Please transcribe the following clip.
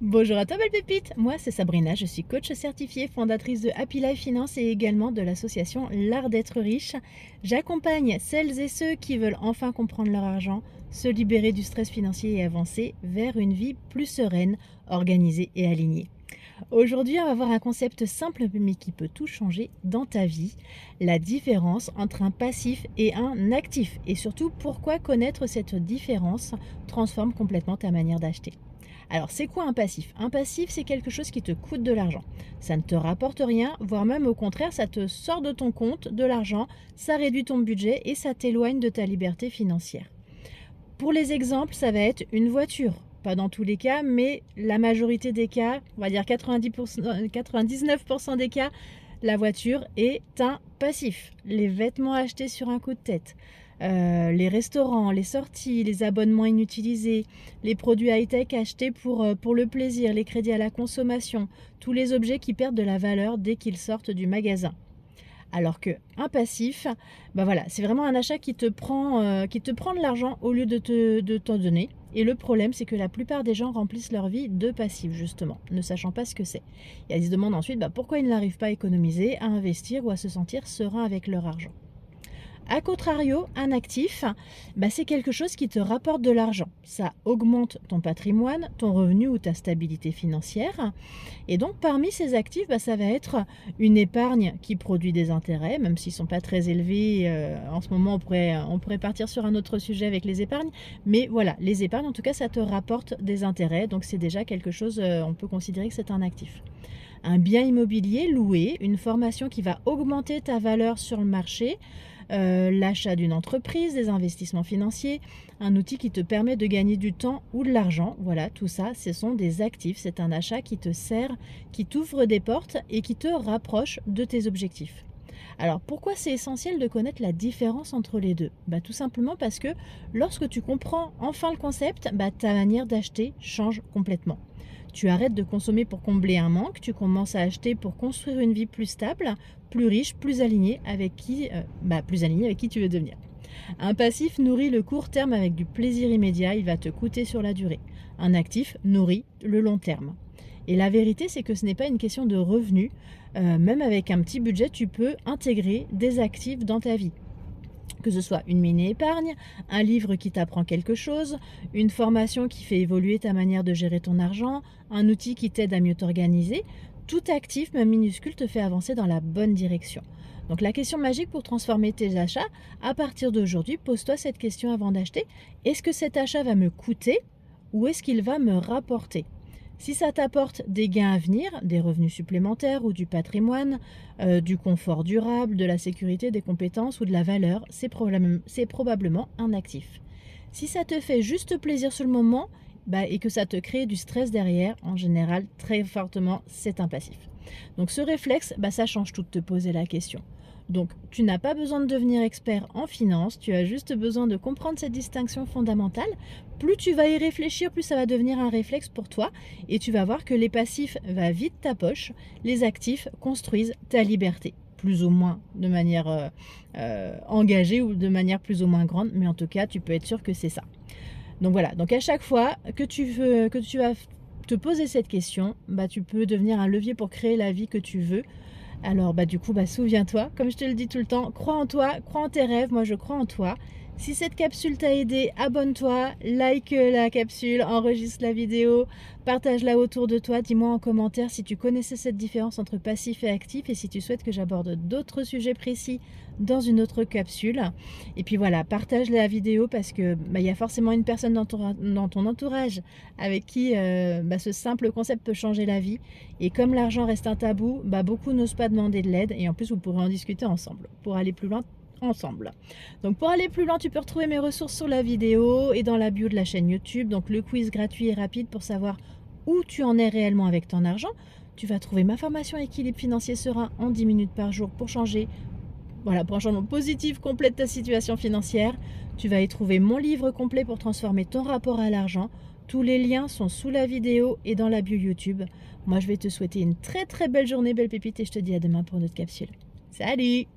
Bonjour à toi belle pépite, moi c'est Sabrina, je suis coach certifiée, fondatrice de Happy Life Finance et également de l'association L'Art d'être riche. J'accompagne celles et ceux qui veulent enfin comprendre leur argent, se libérer du stress financier et avancer vers une vie plus sereine, organisée et alignée. Aujourd'hui, on va voir un concept simple mais qui peut tout changer dans ta vie, la différence entre un passif et un actif et surtout pourquoi connaître cette différence transforme complètement ta manière d'acheter. Alors, c'est quoi un passif? Un passif, c'est quelque chose qui te coûte de l'argent. Ça ne te rapporte rien, voire même au contraire, ça te sort de ton compte de l'argent, ça réduit ton budget et ça t'éloigne de ta liberté financière. Pour les exemples, ça va être une voiture. Pas dans tous les cas, mais la majorité des cas, on va dire 90%, 99% des cas, la voiture est un passif. Les vêtements achetés sur un coup de tête, les restaurants, les sorties, les abonnements inutilisés, les produits high-tech achetés pour le plaisir, les crédits à la consommation, tous les objets qui perdent de la valeur dès qu'ils sortent du magasin. Alors que un passif, bah voilà, c'est vraiment un achat qui te prend de l'argent au lieu de t'en donner. Et le problème, c'est que la plupart des gens remplissent leur vie de passifs, justement, ne sachant pas ce que c'est. Et ils se demandent ensuite pourquoi ils n'arrivent pas à économiser, à investir ou à se sentir serein avec leur argent. A contrario, un actif, c'est quelque chose qui te rapporte de l'argent. Ça augmente ton patrimoine, ton revenu ou ta stabilité financière. Et donc, parmi ces actifs, ça va être une épargne qui produit des intérêts, même s'ils ne sont pas très élevés. En ce moment, on pourrait partir sur un autre sujet avec les épargnes. Mais voilà, les épargnes, en tout cas, ça te rapporte des intérêts. Donc, c'est déjà quelque chose, on peut considérer que c'est un actif. Un bien immobilier loué, une formation qui va augmenter ta valeur sur le marché, l'achat d'une entreprise, des investissements financiers, un outil qui te permet de gagner du temps ou de l'argent. Voilà, tout ça, ce sont des actifs. C'est un achat qui te sert, qui t'ouvre des portes et qui te rapproche de tes objectifs. Alors pourquoi c'est essentiel de connaître la différence entre les deux? Tout simplement parce que lorsque tu comprends enfin le concept, ta manière d'acheter change complètement. Tu arrêtes de consommer pour combler un manque, tu commences à acheter pour construire une vie plus stable, plus riche, plus alignée avec qui tu veux devenir. Un passif nourrit le court terme avec du plaisir immédiat, il va te coûter sur la durée. Un actif nourrit le long terme. Et la vérité, c'est que ce n'est pas une question de revenus. Même avec un petit budget, tu peux intégrer des actifs dans ta vie. Que ce soit une mini-épargne, un livre qui t'apprend quelque chose, une formation qui fait évoluer ta manière de gérer ton argent, un outil qui t'aide à mieux t'organiser, tout actif, même minuscule, te fait avancer dans la bonne direction. Donc la question magique pour transformer tes achats, à partir d'aujourd'hui, pose-toi cette question avant d'acheter. Est-ce que cet achat va me coûter ou est-ce qu'il va me rapporter? Si ça t'apporte des gains à venir, des revenus supplémentaires ou du patrimoine, du confort durable, de la sécurité, des compétences ou de la valeur, c'est probablement un actif. Si ça te fait juste plaisir sur le moment et que ça te crée du stress derrière, en général, très fortement, c'est un passif. Donc ce réflexe, ça change tout de te poser la question. Donc tu n'as pas besoin de devenir expert en finance, tu as juste besoin de comprendre cette distinction fondamentale. Plus tu vas y réfléchir, plus ça va devenir un réflexe pour toi et tu vas voir que les passifs va vite ta poche, les actifs construisent ta liberté. Plus ou moins de manière engagée ou de manière plus ou moins grande, mais en tout cas tu peux être sûr que c'est ça. Donc voilà, donc à chaque fois que tu vas te poser cette question, tu peux devenir un levier pour créer la vie que tu veux. Alors du coup, souviens-toi, comme je te le dis tout le temps, crois en toi, crois en tes rêves, moi je crois en toi. Si cette capsule t'a aidé, abonne-toi, like la capsule, enregistre la vidéo, partage-la autour de toi, dis-moi en commentaire si tu connaissais cette différence entre passif et actif et si tu souhaites que j'aborde d'autres sujets précis dans une autre capsule. Et puis voilà, partage la vidéo parce que y a forcément une personne dans ton entourage avec qui ce simple concept peut changer la vie. Et comme l'argent reste un tabou, beaucoup n'osent pas demander de l'aide et en plus vous pourrez en discuter ensemble pour aller plus loin ensemble. Donc pour aller plus loin, tu peux retrouver mes ressources sur la vidéo et dans la bio de la chaîne YouTube. Donc le quiz gratuit et rapide pour savoir où tu en es réellement avec ton argent. Tu vas trouver ma formation équilibre financier serein en 10 minutes par jour pour changer, pour un changement positif complet de ta situation financière. Tu vas y trouver mon livre complet pour transformer ton rapport à l'argent. Tous les liens sont sous la vidéo et dans la bio YouTube. Moi, je vais te souhaiter une très très belle journée, belle pépite, et je te dis à demain pour une autre capsule. Salut!